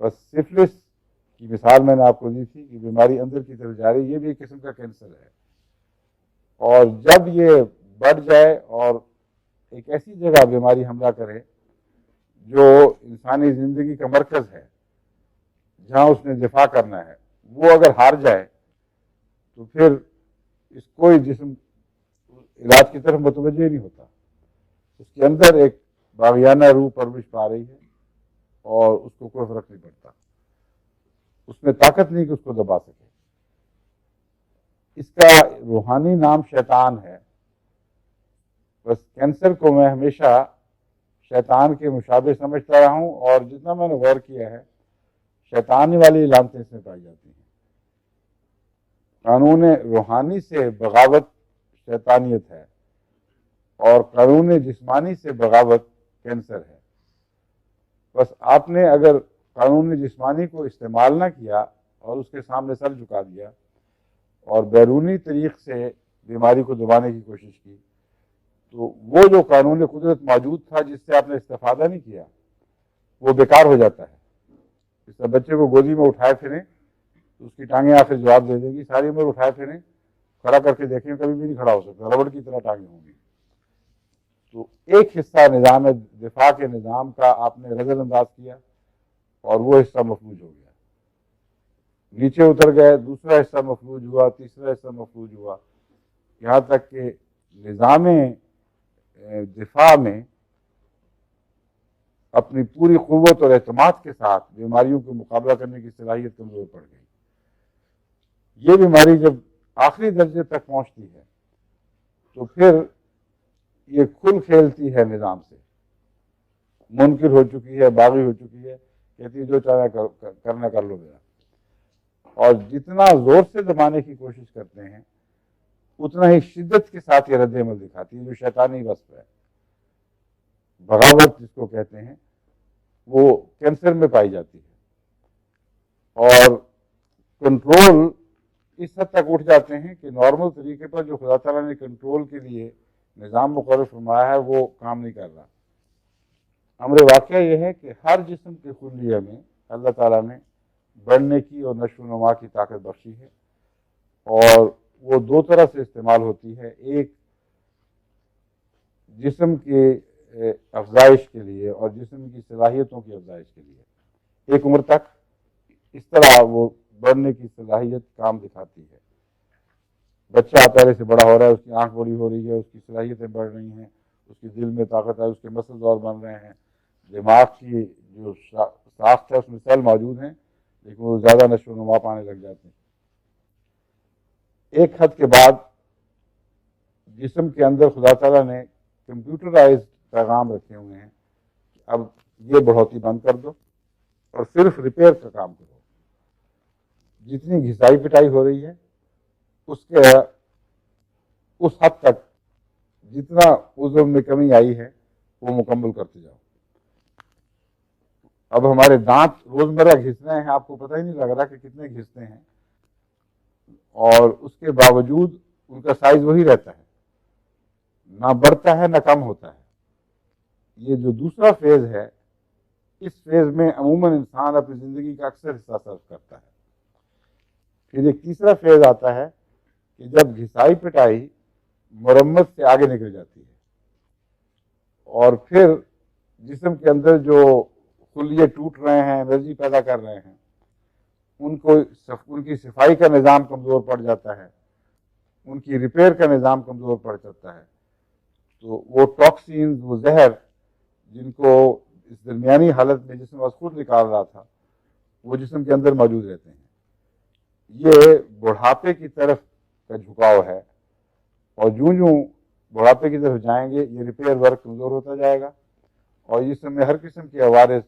بس سفلس کی مثال میں نے آپ کو دی تھی کہ بیماری اندر کی طرف جا رہی، یہ بھی ایک قسم کا کینسر ہے، اور جب یہ بڑھ جائے اور ایک ایسی جگہ بیماری حملہ کرے جو انسانی زندگی کا مرکز ہے، جہاں اس نے دفاع کرنا ہے، وہ اگر ہار جائے تو پھر اس کوئی جسم علاج کی طرف متوجہ نہیں ہوتا، اس کے اندر ایک باغیانہ روح پرورش پا رہی ہے اور اس کو کوئی فرق نہیں پڑتا، اس میں طاقت نہیں کہ اس کو دبا سکے۔ اس کا روحانی نام شیطان ہے۔ بس کینسر کو میں ہمیشہ شیطان کے مشابہ سمجھتا رہا ہوں، اور جتنا میں نے غور کیا ہے شیطان والی علامتیں اس میں پائی جاتی ہیں۔ قانون روحانی سے بغاوت شیطانیت ہے، اور قانون جسمانی سے بغاوت کینسر ہے۔ بس آپ نے اگر قانون جسمانی کو استعمال نہ کیا اور اس کے سامنے سر جھکا دیا اور بیرونی طریق سے بیماری کو دبانے کی کوشش کی، تو وہ جو قانون قدرت موجود تھا جس سے آپ نے استفادہ نہیں کیا، وہ بیکار ہو جاتا ہے۔ اس طرح بچے کو گودی میں اٹھائے پھریں تو اس کی ٹانگیں آخر جواب دے دیں گی، ساری عمر اٹھائے پھریں، کھڑا کر کے دیکھیں کبھی بھی نہیں کھڑا ہو سکتا، ربڑ کی طرح ٹانگیں ہوں گی۔ تو ایک حصہ نظام دفاع کے نظام کا آپ نے نظر انداز کیا اور وہ حصہ مفلوج ہو گیا، نیچے اتر گئے، دوسرا حصہ مفلوج ہوا، تیسرا حصہ مفلوج ہوا، یہاں تک کہ نظام دفاع میں اپنی پوری قوت اور اعتماد کے ساتھ بیماریوں کا مقابلہ کرنے کی صلاحیت کمزور پڑ گئی۔ یہ بیماری جب آخری درجے تک پہنچتی ہے تو پھر یہ کھل کھیلتی ہے نظام سے، منکر ہو چکی ہے، باغی ہو چکی ہے، کہتی ہے جو چاہے کرنا کر لو میرا، اور جتنا زور سے دبانے کی کوشش کرتے ہیں اتنا ہی شدت کے ساتھ یہ رد عمل دکھاتی ہے، جو شیطانی وصف ہے۔ بغاوت جس کو کہتے ہیں وہ کینسر میں پائی جاتی ہے، اور کنٹرول اس حد تک اٹھ جاتے ہیں کہ نارمل طریقے پر جو خدا تعالیٰ نے کنٹرول کے لیے نظام مقرر فرمایا ہے وہ کام نہیں کر رہا۔ امر واقعہ یہ ہے کہ ہر جسم کے خلیے میں اللہ تعالیٰ نے بڑھنے کی اور نشو و نما کی طاقت بخشی ہے، اور وہ دو طرح سے استعمال ہوتی ہے، ایک جسم کے افزائش کے لیے اور جسم کی صلاحیتوں کی افزائش کے لیے۔ ایک عمر تک اس طرح وہ بڑھنے کی صلاحیت کام دکھاتی ہے۔ بچہ پہلے سے بڑا ہو رہا ہے، اس کی آنکھ بڑی ہو رہی ہے، اس کی صلاحیتیں بڑھ رہی ہیں، اس کے دل میں طاقت ہے، اس کے مسلز اور بن رہے ہیں، دماغ کی جو ساخت ہے اس میں سیل موجود ہیں لیکن وہ زیادہ نشو و نما پانے لگ جاتے ہیں۔ ایک حد کے بعد جسم کے اندر خدا تعالیٰ نے کمپیوٹرائز پیغام رکھے ہوئے ہیں کہ اب یہ بڑھوتی بند کر دو اور صرف ریپیئر کا کام کرو۔ جتنی گھسائی پٹائی ہو رہی ہے اس حد تک جتنا عضو میں کمی آئی ہے وہ مکمل کرتے جاؤ۔ اب ہمارے دانت روزمرہ گھس رہے ہیں، آپ کو پتہ ہی نہیں لگ رہا کہ کتنے گھستے ہیں، اور اس کے باوجود ان کا سائز وہی رہتا ہے، نہ بڑھتا ہے نہ کم ہوتا ہے۔ یہ جو دوسرا فیز ہے، اس فیز میں عموماً انسان اپنی زندگی کا اکثر حصہ صرف کرتا ہے۔ پھر ایک تیسرا فیز آتا ہے کہ جب گھسائی پٹائی مرمت سے آگے نکل جاتی ہے، اور پھر جسم کے اندر جو خلیے ٹوٹ رہے ہیں، انرجی پیدا کر رہے ہیں، ان کی صفائی کا نظام کمزور پڑ جاتا ہے، ان کی ریپیئر کا نظام کمزور پڑ جاتا ہے، تو وہ ٹاکسینز، وہ زہر جن کو اس درمیانی حالت میں جسم از خود نکال رہا تھا، وہ جسم کے اندر موجود رہتے ہیں۔ یہ بڑھاپے کی طرف کا جھکاؤ ہے، اور جوں بڑھاپے کی طرف جائیں گے یہ ریپیئر ورک کمزور ہوتا جائے گا، اور جسم میں ہر قسم کے عوارض،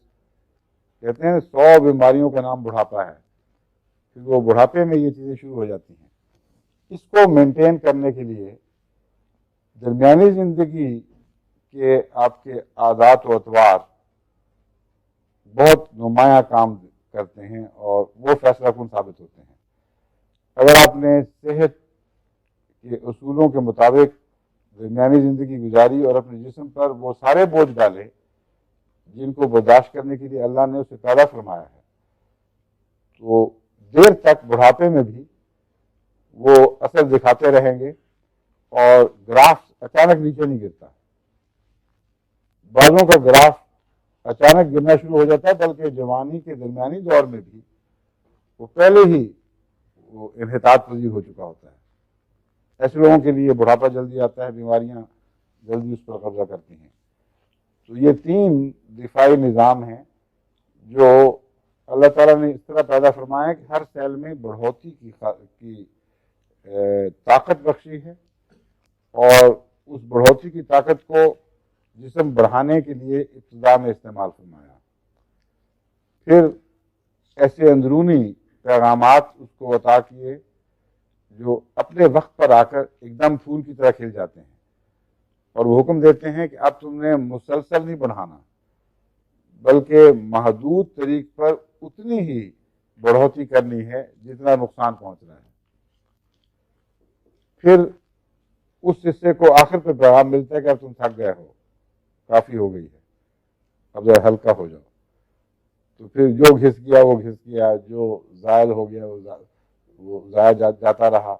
کہتے ہیں 100 بیماریوں کا نام بڑھاپا ہے، پھر وہ بڑھاپے میں یہ چیزیں شروع ہو جاتی ہیں۔ اس کو مینٹین کرنے کے لیے درمیانی زندگی کے آپ کے عادات و اطوار بہت نمایاں کام کرتے ہیں اور وہ فیصلہ کن ثابت ہوتے ہیں۔ اگر آپ نے صحت کے اصولوں کے مطابق درمیانی زندگی گزاری اور اپنے جسم پر وہ سارے بوجھ ڈالے جن کو برداشت کرنے کے لیے اللہ نے اسے پیدا فرمایا ہے، تو دیر تک بڑھاپے میں بھی وہ اثر دکھاتے رہیں گے اور گراف اچانک نیچے نہیں گرتا. بعضوں کا گراف اچانک گرنا شروع ہو جاتا ہے، بلکہ جوانی کے درمیانی دور میں بھی وہ پہلے ہی وہ انحطاط پذیر ہو چکا ہوتا ہے. ایسے لوگوں کے لیے بڑھاپا جلدی آتا ہے، بیماریاں جلدی اس پر قبضہ کرتی ہیں. تو یہ 3 دفاعی نظام ہیں جو اللہ تعالیٰ نے اس طرح پیدا فرمایا ہے کہ ہر سیل میں بڑھوتی کی طاقت بخشی ہے، اور اس بڑھوتی کی طاقت کو جسم بڑھانے کے لیے ابتدا میں استعمال فرمایا. پھر ایسے اندرونی پیغامات اس کو عطا کیے جو اپنے وقت پر آ کر ایک دم پھول کی طرح کھل جاتے ہیں، اور وہ حکم دیتے ہیں کہ اب تم نے مسلسل نہیں بڑھانا، بلکہ محدود طریق پر اتنی ہی بڑھوتی کرنی ہے جتنا نقصان پہنچ رہا ہے. پھر اس حصے کو آخر پہ پیغام ملتا ہے کہ اب تم تھک گئے ہو، کافی ہو گئی ہے، اب ذرا ہلکا ہو جاؤ. تو پھر جو گھس گیا وہ گھس گیا، جو زائل ہو گیا وہ ضائع جاتا رہا.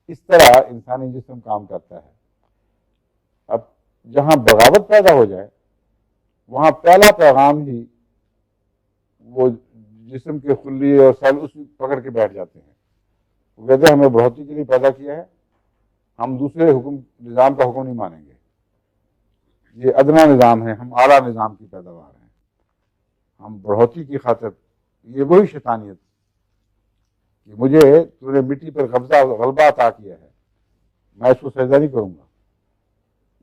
اس طرح انسانی جسم کام کرتا ہے. اب جہاں بغاوت پیدا ہو جائے وہاں پہلا پیغام ہی وہ جسم کے خلیے اور سیل اس پکڑ کے بیٹھ جاتے ہیں. وہ کہتے ہیں ہمیں بڑھوتی کے لیے پیدا کیا ہے، ہم دوسرے نظام کا حکم نہیں مانیں گے. یہ ادنا نظام ہے، ہم اعلیٰ نظام کی پیداوار ہیں. ہم بڑھوتی کی خاطر، یہ وہی شیطانیت کہ مجھے تو نے مٹی پر غلبہ عطا کیا ہے، میں اس کو سجدہ نہیں کروں گا،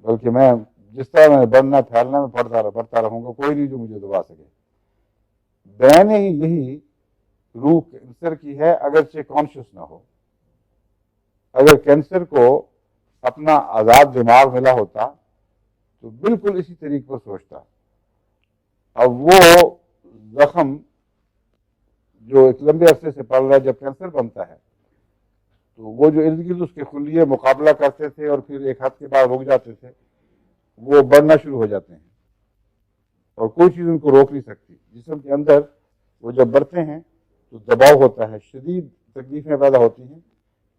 بلکہ میں جس طرح میں بڑھنا پھیلنا میں بڑھتا رہوں گا، کوئی نہیں جو مجھے دبا سکے. بین ہی یہی روح کینسر کی ہے، اگرچہ کانشیس نہ ہو. اگر کینسر کو اپنا آزاد دماغ ملا ہوتا تو بالکل اسی طریقے پر سوچتا. اب وہ زخم جو ایک لمبے عرصے سے پڑ رہا ہے، جب کینسر بنتا ہے تو وہ جو ارد گرد اس کے خلیے مقابلہ کرتے تھے اور پھر ایک حد کے بعد رک جاتے تھے، وہ بڑھنا شروع ہو جاتے ہیں اور کوئی چیز ان کو روک نہیں سکتی. جسم کے اندر وہ جب بڑھتے ہیں تو دباؤ ہوتا ہے، شدید تکلیفیں پیدا ہوتی ہیں،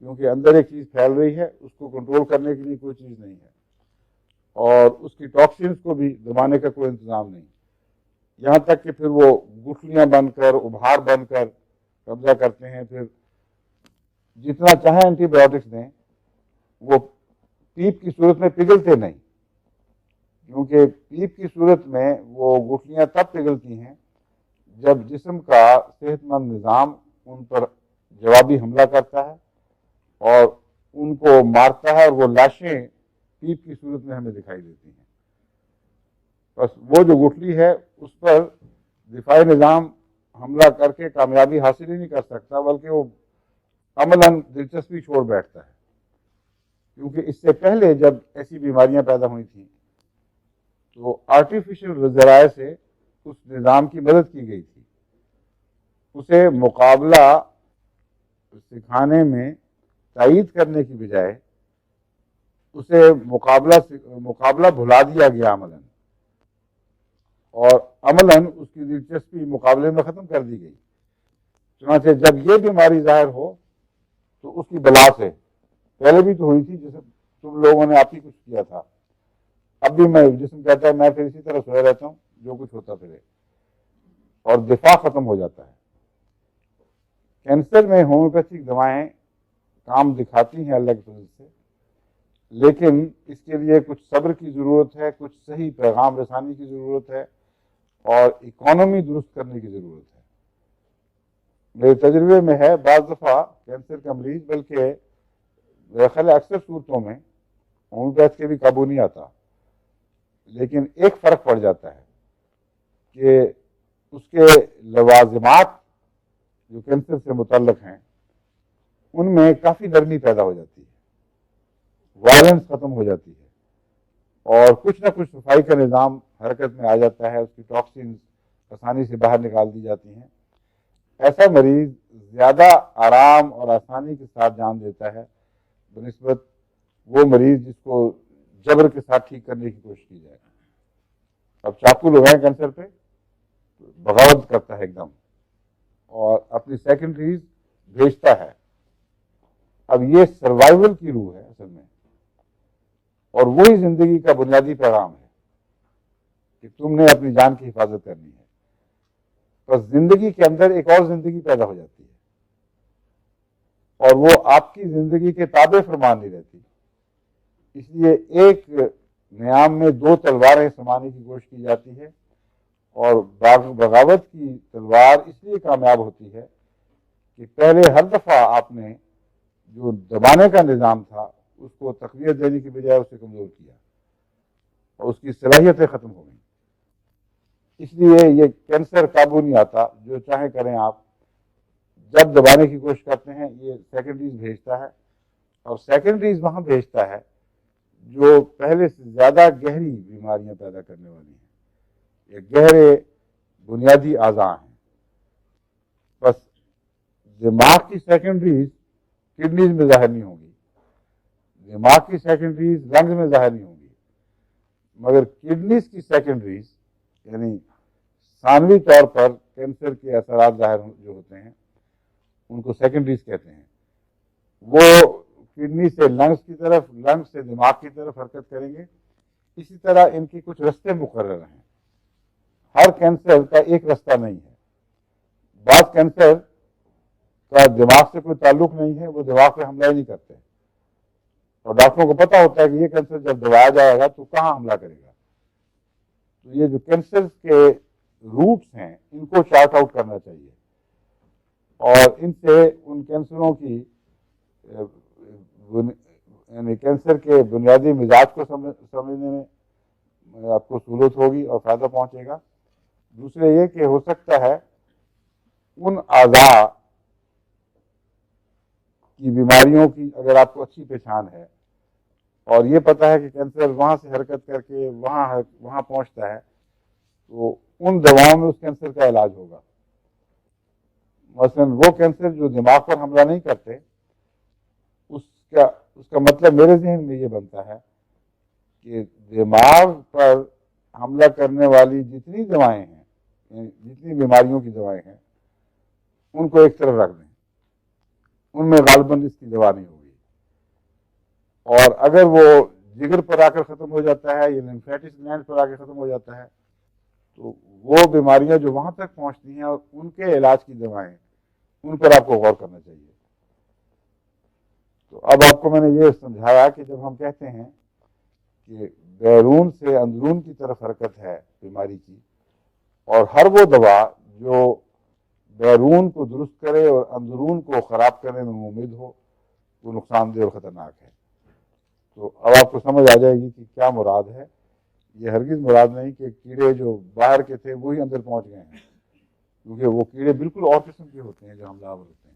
کیونکہ اندر ایک چیز پھیل رہی ہے، اس کو کنٹرول کرنے کے لیے کوئی چیز نہیں ہے، اور اس کی ٹاکسنس کو بھی دبانے کا کوئی انتظام نہیں. یہاں تک کہ پھر وہ گٹھلیاں بن کر، ابھار بن کر قبضہ کرتے ہیں. پھر جتنا چاہیں اینٹی بایوٹکس دیں، وہ پیپ کی صورت میں پگھلتے نہیں، کیونکہ پیپ کی صورت میں وہ گٹھلیاں تب پگھلتی ہیں جب جسم کا صحت مند نظام ان پر جوابی حملہ کرتا ہے اور ان کو مارتا ہے، اور وہ لاشیں پیپ کی صورت میں ہمیں دکھائی دیتی ہیں. بس وہ جو گٹھلی ہے اس پر دفاعی نظام حملہ کر کے کامیابی حاصل ہی نہیں کر سکتا، بلکہ وہ عملاً دلچسپی چھوڑ بیٹھتا ہے. کیونکہ اس سے پہلے جب ایسی بیماریاں پیدا ہوئی تھیں تو آرٹیفیشل ذرائع سے اس نظام کی مدد کی گئی تھی. اسے مقابلہ سکھانے میں تائید کرنے کی بجائے اسے مقابلہ بھلا دیا گیا عملاً، اور عملاً اس کی دلچسپی مقابلے میں ختم کر دی گئی. چنانچہ جب یہ بیماری ظاہر ہو تو اس کی بلا سے پہلے بھی تو ہوئی تھی، جسے تم لوگوں نے آپ ہی کچھ کیا تھا. اب بھی میں جسم کہتا ہے میں پھر اسی طرح سویا رہتا ہوں، جو کچھ ہوتا پھرے، اور دفاع ختم ہو جاتا ہے. کینسر میں ہومیوپیتھک دوائیں کام دکھاتی ہیں اللہ کی فضل سے، لیکن اس کے لیے کچھ صبر کی ضرورت ہے، کچھ صحیح پیغام رسانی کی ضرورت ہے، اور اکانومی درست کرنے کی ضرورت ہے. میرے تجربے میں ہے بعض دفعہ کینسر کا مریض، بلکہ میرا خیال ہے اکثر صورتوں میں ہومیوپیتھ کے بھی قابو نہیں آتا، لیکن ایک فرق پڑ جاتا ہے کہ اس کے لوازمات جو کینسر سے متعلق ہیں ان میں کافی نرمی پیدا ہو جاتی ہے، وائلنس ختم ہو جاتی ہے، اور کچھ نہ کچھ صفائی کا نظام حرکت میں آ جاتا ہے، اس کی ٹاکسینز آسانی سے باہر نکال دی جاتی ہیں. ایسا مریض زیادہ آرام اور آسانی کے ساتھ جان دیتا ہے بنسبت وہ مریض جس کو جبر کے ساتھ ٹھیک کرنے کی کوشش کی جائے. اب چاقو لگائیں کینسر پہ، بغاوت کرتا ہے ایک دم، اور اپنی سیکنڈریز بھیجتا ہے. اب یہ سروائیول کی روح ہے اصل میں، اور وہی زندگی کا بنیادی پیغام ہے کہ تم نے اپنی جان کی حفاظت کرنی ہے. بس زندگی کے اندر ایک اور زندگی پیدا ہو جاتی ہے، اور وہ آپ کی زندگی کے تابع فرمان نہیں رہتی. اس لیے ایک نیام میں دو تلواریں سمانے کی کوشش کی جاتی ہے، اور بغاوت کی تلوار اس لیے کامیاب ہوتی ہے کہ پہلے ہر دفعہ آپ نے جو دبانے کا نظام تھا اس کو تقویت دینے کی بجائے اسے کمزور کیا، اور اس کی صلاحیتیں ختم ہو گئیں. اس لیے یہ کینسر قابو نہیں آتا، جو چاہیں کریں آپ. جب دبانے کی کوشش کرتے ہیں یہ سیکنڈریز بھیجتا ہے، اور سیکنڈریز وہاں بھیجتا ہے جو پہلے سے زیادہ گہری بیماریاں پیدا کرنے والی ہیں. یہ گہرے بنیادی اعضاء ہیں. بس دماغ کی سیکنڈریز کڈنیز میں ظاہر نہیں ہوگی، دماغ کی سیکنڈریز لنگز میں ظاہر نہیں ہوگی، مگر کڈنیز کی سیکنڈریز یعنی ثانوی طور پر کینسر کے اثرات ظاہر جو ہوتے ہیں ان کو سیکنڈریز کہتے ہیں. وہ کڈنی سے لنگز کی طرف، لنگز سے دماغ کی طرف حرکت کریں گے. اسی طرح ان کی کچھ رستے مقرر ہیں. ہر کینسر کا ایک رستہ نہیں ہے. بعض کینسر کا دماغ سے کوئی تعلق نہیں ہے، وہ دماغ پہ حملہ ہی نہیں کرتے، اور ڈاکٹروں کو پتا ہوتا ہے کہ یہ کینسر جب دبایا جائے گا تو کہاں حملہ کرے گا. تو یہ جو کینسر کے روٹس ہیں ان کو چارٹ آؤٹ کرنا چاہیے، اور ان سے ان کینسروں کی یعنی کینسر کے بنیادی مزاج کو سمجھنے میں آپ کو سہولت ہوگی اور فائدہ پہنچے گا. دوسرے یہ کہ ہو سکتا ہے ان اعضاء کی بیماریوں کی اگر آپ کو اچھی پہچان ہے اور یہ پتہ ہے کہ کینسر وہاں سے حرکت کر کے وہاں پہنچتا ہے، تو ان دواؤں میں اس کینسر کا علاج ہوگا. مثلا وہ کینسر جو دماغ پر حملہ نہیں کرتے، اس کا مطلب میرے ذہن میں یہ بنتا ہے کہ دماغ پر حملہ کرنے والی جتنی دوائیں ہیں، جتنی بیماریوں کی دوائیں ہیں، ان کو ایک طرف رکھ دیں. ان میں غالباً اس کی دوا نہیں ہوگی. اور اگر وہ جگر پر آ کر ختم ہو جاتا ہے یا لمفیٹک گلینڈ پر آ کر ختم ہو جاتا ہے، تو وہ بیماریاں جو وہاں تک پہنچتی ہیں اور ان کے علاج کی دوائیں، ان پر آپ کو غور کرنا چاہیے. تو اب آپ کو میں نے یہ سمجھایا کہ جب ہم کہتے ہیں کہ بیرون سے اندرون کی طرف حرکت ہے بیماری کی، اور ہر وہ دوا جو بیرون کو درست کرے اور اندرون کو خراب کرنے میں ممید ہو، وہ نقصان دہ اور خطرناک ہے. تو اب آپ کو سمجھ آ جائے گی کہ کیا مراد ہے. یہ ہرگز مراد نہیں کہ کیڑے جو باہر کے تھے وہی اندر پہنچ گئے ہیں، کیونکہ وہ کیڑے بالکل اور قسم کے ہوتے ہیں جو حملہ آور ہوتے ہیں.